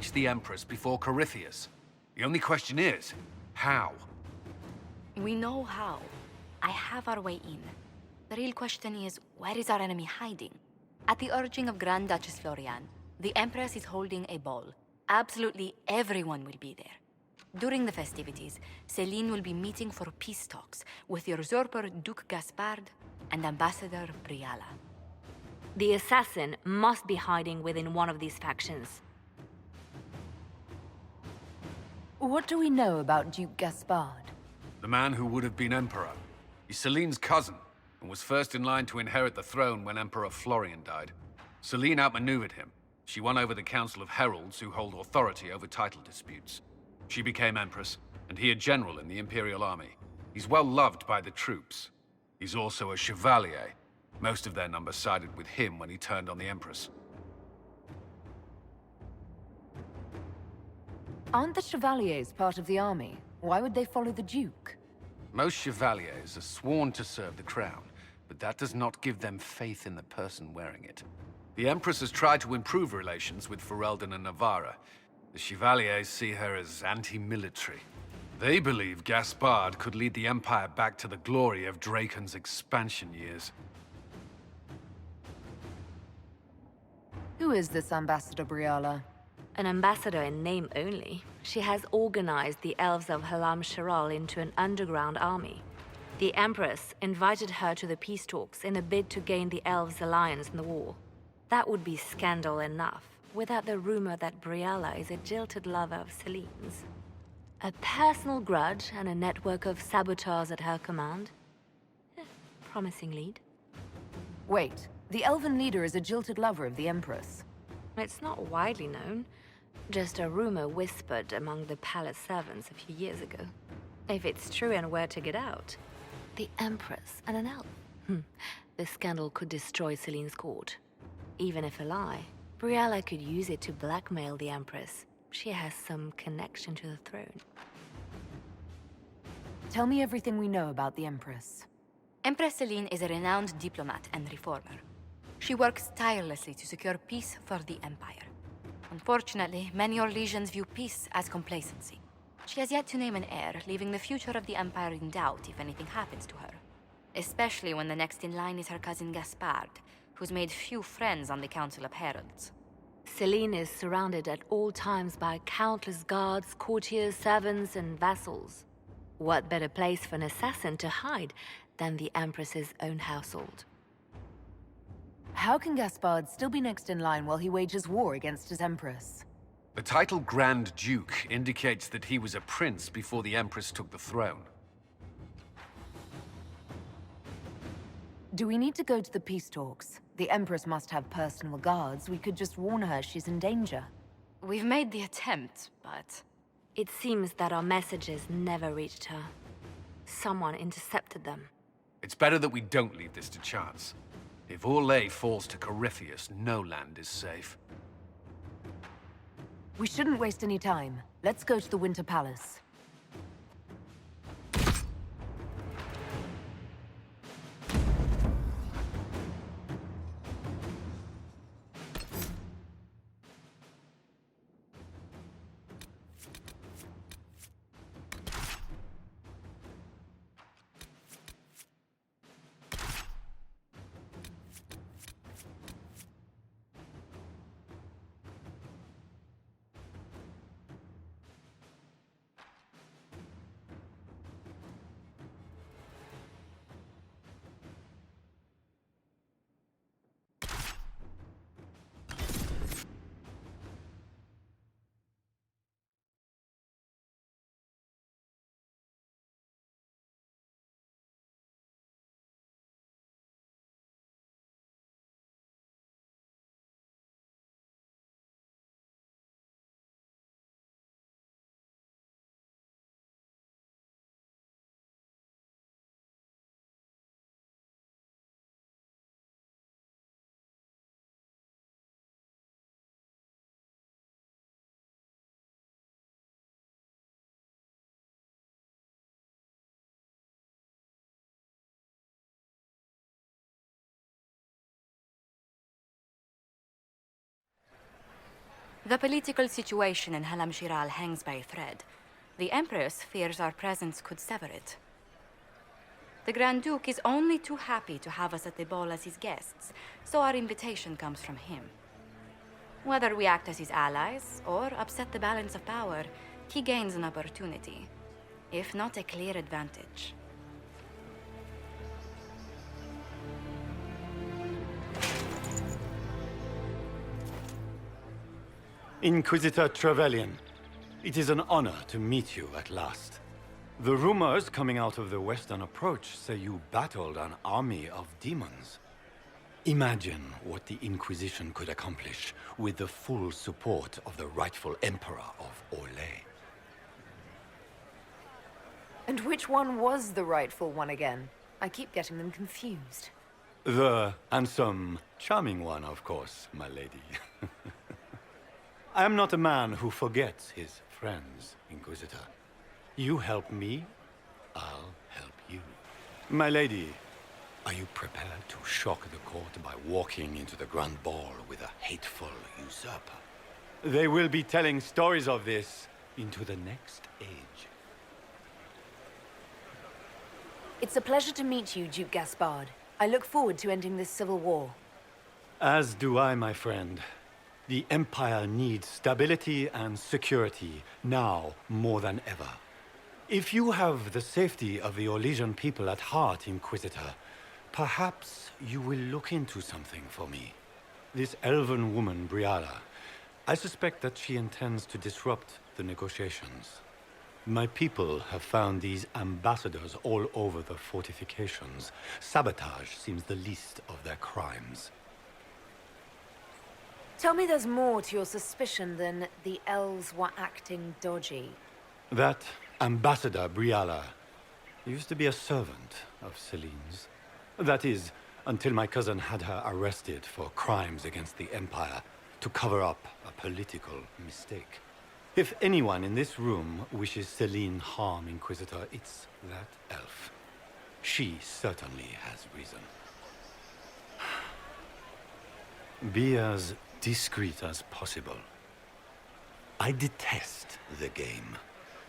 reach the Empress before Corypheus. The only question is, how? We know how. I have our way in. The real question is, where is our enemy hiding? At the urging of Grand Duchess Florian, the Empress is holding a ball. Absolutely everyone will be there. During the festivities, Celine will be meeting for peace talks with the usurper Duke Gaspard and Ambassador Briala. The assassin must be hiding within one of these factions. What do we know about Duke Gaspard? The man who would have been Emperor. He's Celine's cousin, and was first in line to inherit the throne when Emperor Florian died. Celine outmaneuvered him. She won over the Council of Heralds, who hold authority over title disputes. She became Empress, and he a general in the Imperial Army. He's well loved by the troops. He's also a Chevalier. Most of their number sided with him when he turned on the Empress. Aren't the Chevaliers part of the army? Why would they follow the Duke? Most Chevaliers are sworn to serve the crown, but that does not give them faith in the person wearing it. The Empress has tried to improve relations with Ferelden and Navarra. The Chevaliers see her as anti-military. They believe Gaspard could lead the Empire back to the glory of Draken's expansion years. Who is this Ambassador Briala? An ambassador in name only, she has organized the elves of Halam Sharal into an underground army. The Empress invited her to the peace talks in a bid to gain the elves' alliance in the war. That would be scandal enough, without the rumor that Briala is a jilted lover of Celine's. A personal grudge and a network of saboteurs at her command. Promising lead. Wait, the elven leader is a jilted lover of the Empress. It's not widely known. Just a rumor whispered among the palace servants a few years ago. If it's true and were to get out, the Empress and an elf. The scandal could destroy Celine's court. Even if a lie, Briala could use it to blackmail the Empress. She has some connection to the throne. Tell me everything we know about the Empress. Empress Celine is a renowned diplomat and reformer. She works tirelessly to secure peace for the Empire. Unfortunately, many Orlesians view peace as complacency. She has yet to name an heir, leaving the future of the Empire in doubt if anything happens to her. Especially when the next in line is her cousin Gaspard, who's made few friends on the Council of Heralds. Celine is surrounded at all times by countless guards, courtiers, servants, and vassals. What better place for an assassin to hide than the Empress's own household? How can Gaspard still be next in line while he wages war against his Empress? The title Grand Duke indicates that he was a prince before the Empress took the throne. Do we need to go to the peace talks? The Empress must have personal guards. We could just warn her she's in danger. We've made the attempt, but... It seems that our messages never reached her. Someone intercepted them. It's better that we don't leave this to chance. If Orlais falls to Corypheus, no land is safe. We shouldn't waste any time. Let's go to the Winter Palace. The political situation in Halam Shiral hangs by a thread. The Empress fears our presence could sever it. The Grand Duke is only too happy to have us at the ball as his guests, so our invitation comes from him. Whether we act as his allies or upset the balance of power, he gains an opportunity, if not a clear advantage. Inquisitor Trevelyan, it is an honor to meet you at last. The rumors coming out of the Western Approach say you battled an army of demons. Imagine what the Inquisition could accomplish with the full support of the rightful Emperor of Orlais. And which one was the rightful one again? I keep getting them confused. The handsome, charming one, of course, my lady. I am not a man who forgets his friends, Inquisitor. You help me, I'll help you. My lady, are you prepared to shock the court by walking into the Grand Ball with a hateful usurper? They will be telling stories of this into the next age. It's a pleasure to meet you, Duke Gaspard. I look forward to ending this civil war. As do I, my friend. The Empire needs stability and security, now more than ever. If you have the safety of the Orlesian people at heart, Inquisitor, perhaps you will look into something for me. This elven woman, Briala, I suspect that she intends to disrupt the negotiations. My people have found these ambassadors all over the fortifications. Sabotage seems the least of their crimes. Tell me there's more to your suspicion than the elves were acting dodgy. That Ambassador Briala used to be a servant of Celine's. That is, until my cousin had her arrested for crimes against the Empire to cover up a political mistake. If anyone in this room wishes Celine harm, Inquisitor, it's that elf. She certainly has reason. Be as discreet as possible. I detest the game,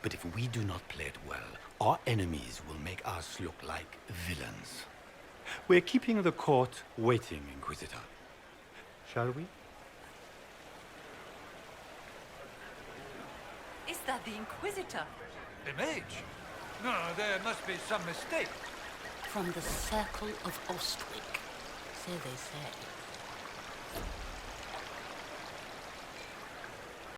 but if we do not play it well, our enemies will make us look like villains. We're keeping the court waiting, Inquisitor. Shall we? Is that the Inquisitor? The mage? No, there must be some mistake. From the Circle of Ostwick, so they say.